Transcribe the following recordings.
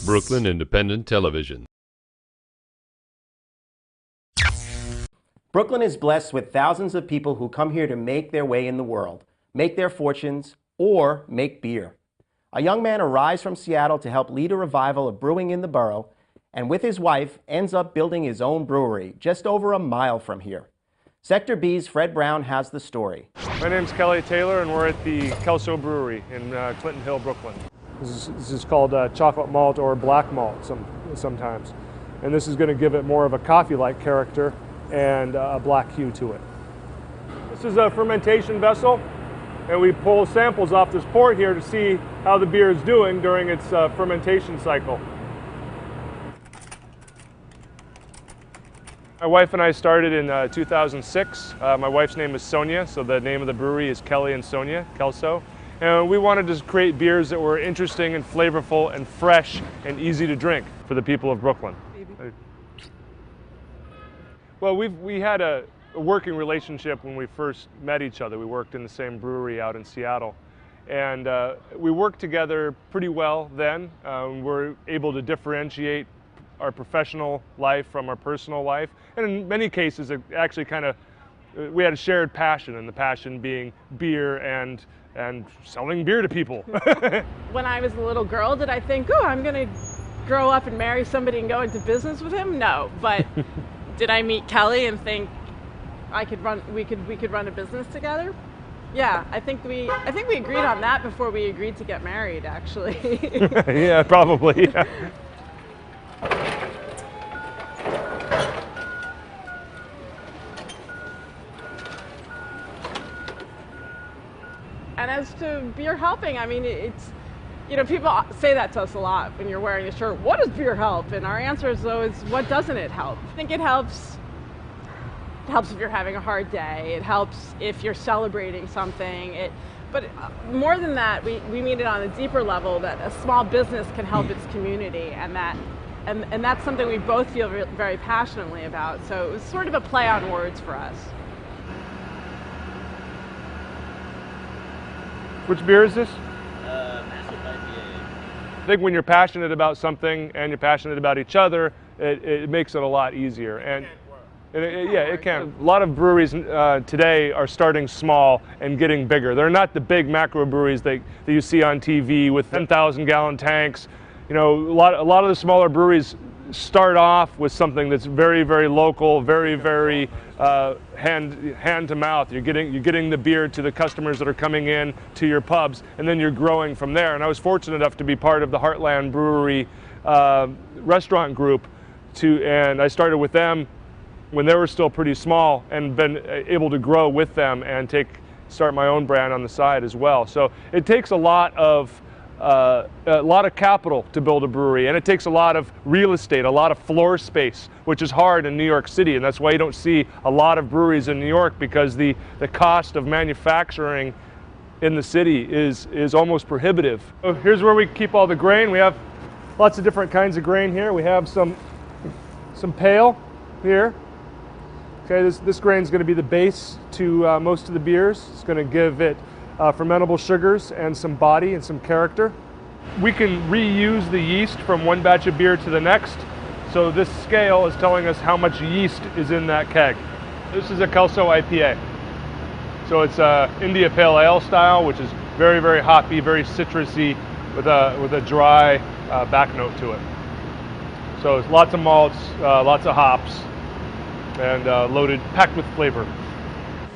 Brooklyn Independent Television. Brooklyn is blessed with thousands of people who come here to make their way in the world, make their fortunes, or make beer. A young man arrives from Seattle to help lead a revival of brewing in the borough, and with his wife ends up building his own brewery just over a mile from here. Sector B's Fred Brown has the story. My name's Kelly Taylor, and we're at the Kelso Brewery in Clinton Hill, Brooklyn. This is called chocolate malt or black malt sometimes. And this is going to give it more of a coffee-like character and a black hue to it. This is a fermentation vessel, and we pull samples off this port here to see how the beer is doing during its fermentation cycle. My wife and I started in 2006. My wife's name is Sonya, so the name of the brewery is Kelly and Sonya, Kelso. And we wanted to create beers that were interesting and flavorful and fresh and easy to drink for the people of Brooklyn. Well, we had a working relationship when we first met each other. We worked in the same brewery out in Seattle. And we worked together pretty well then. We were able to differentiate our professional life from our personal life. And in many cases, it actually we had a shared passion, and the passion being beer and selling beer to people. When I was a little girl, did I think, oh, I'm going to grow up and marry somebody and go into business with him? No, but did I meet Kelly and think we could run a business together? Yeah, I think we agreed on that before we agreed to get married, actually. Yeah, probably. Yeah. And as to beer helping, I mean, it's, people say that to us a lot when you're wearing a shirt. What does beer help? And our answer is always, what doesn't it help? I think it helps. It helps if you're having a hard day. It helps if you're celebrating something. But more than that, we mean it on a deeper level, that a small business can help its community, and that's something we both feel very passionately about. So it was sort of a play on words for us. Which beer is this? Massive IPA. I think when you're passionate about something and you're passionate about each other, it makes it a lot easier. And it can. A lot of breweries today are starting small and getting bigger. They're not the big macro breweries that you see on TV with 10,000 gallon tanks. A lot of the smaller breweries start off with something that's very, very local, very, very hand to mouth. You're getting the beer to the customers that are coming in to your pubs, and then you're growing from there. And I was fortunate enough to be part of the Heartland Brewery restaurant group, and I started with them when they were still pretty small, and been able to grow with them and start my own brand on the side as well. So it takes a lot of capital to build a brewery, and it takes a lot of real estate, a lot of floor space, which is hard in New York City, and that's why you don't see a lot of breweries in New York, because the cost of manufacturing in the city is almost prohibitive. So here's where we keep all the grain. We have lots of different kinds of grain here. We have some pale here. Okay, this grain is going to be the base to most of the beers. It's going to give it fermentable sugars and some body and some character. We can reuse the yeast from one batch of beer to the next. So this scale is telling us how much yeast is in that keg. This is a Kelso IPA. So it's India Pale Ale style, which is very, very hoppy, very citrusy, with a dry back note to it. So it's lots of malts, lots of hops, and packed with flavor.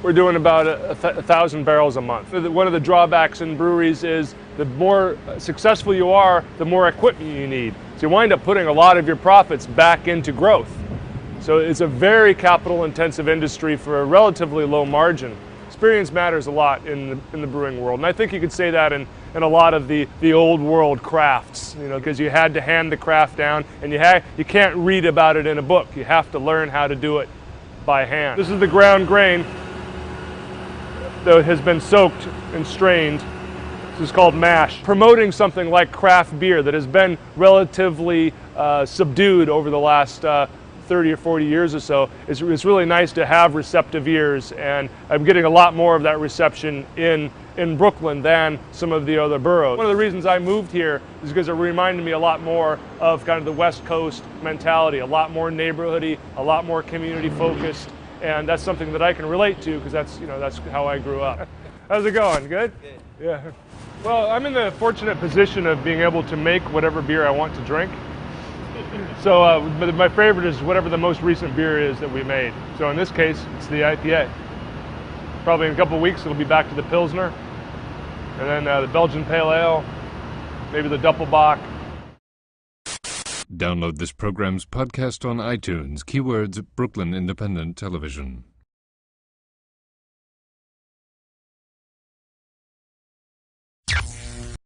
We're doing about 1,000 barrels a month. One of the drawbacks in breweries is the more successful you are, the more equipment you need. So you wind up putting a lot of your profits back into growth. So it's a very capital intensive industry for a relatively low margin. Experience matters a lot in the brewing world. And I think you could say that in a lot of the old world crafts, because you had to hand the craft down, and you can't read about it in a book. You have to learn how to do it by hand. This is the ground grain that has been soaked and strained. This is called mash. Promoting something like craft beer that has been relatively subdued over the last 30 or 40 years or so, it's really nice to have receptive ears, and I'm getting a lot more of that reception in in Brooklyn than some of the other boroughs. One of the reasons I moved here is because it reminded me a lot more of kind of the West Coast mentality, a lot more neighborhoody, a lot more community focused, and that's something that I can relate to because that's how I grew up. How's it going? Good? Good. Yeah. Well, I'm in the fortunate position of being able to make whatever beer I want to drink. So my favorite is whatever the most recent beer is that we made. So in this case, it's the IPA. Probably in a couple of weeks, it'll be back to the Pilsner, and then the Belgian Pale Ale, maybe the Doppelbock. Download this program's podcast on iTunes. Keywords Brooklyn Independent Television.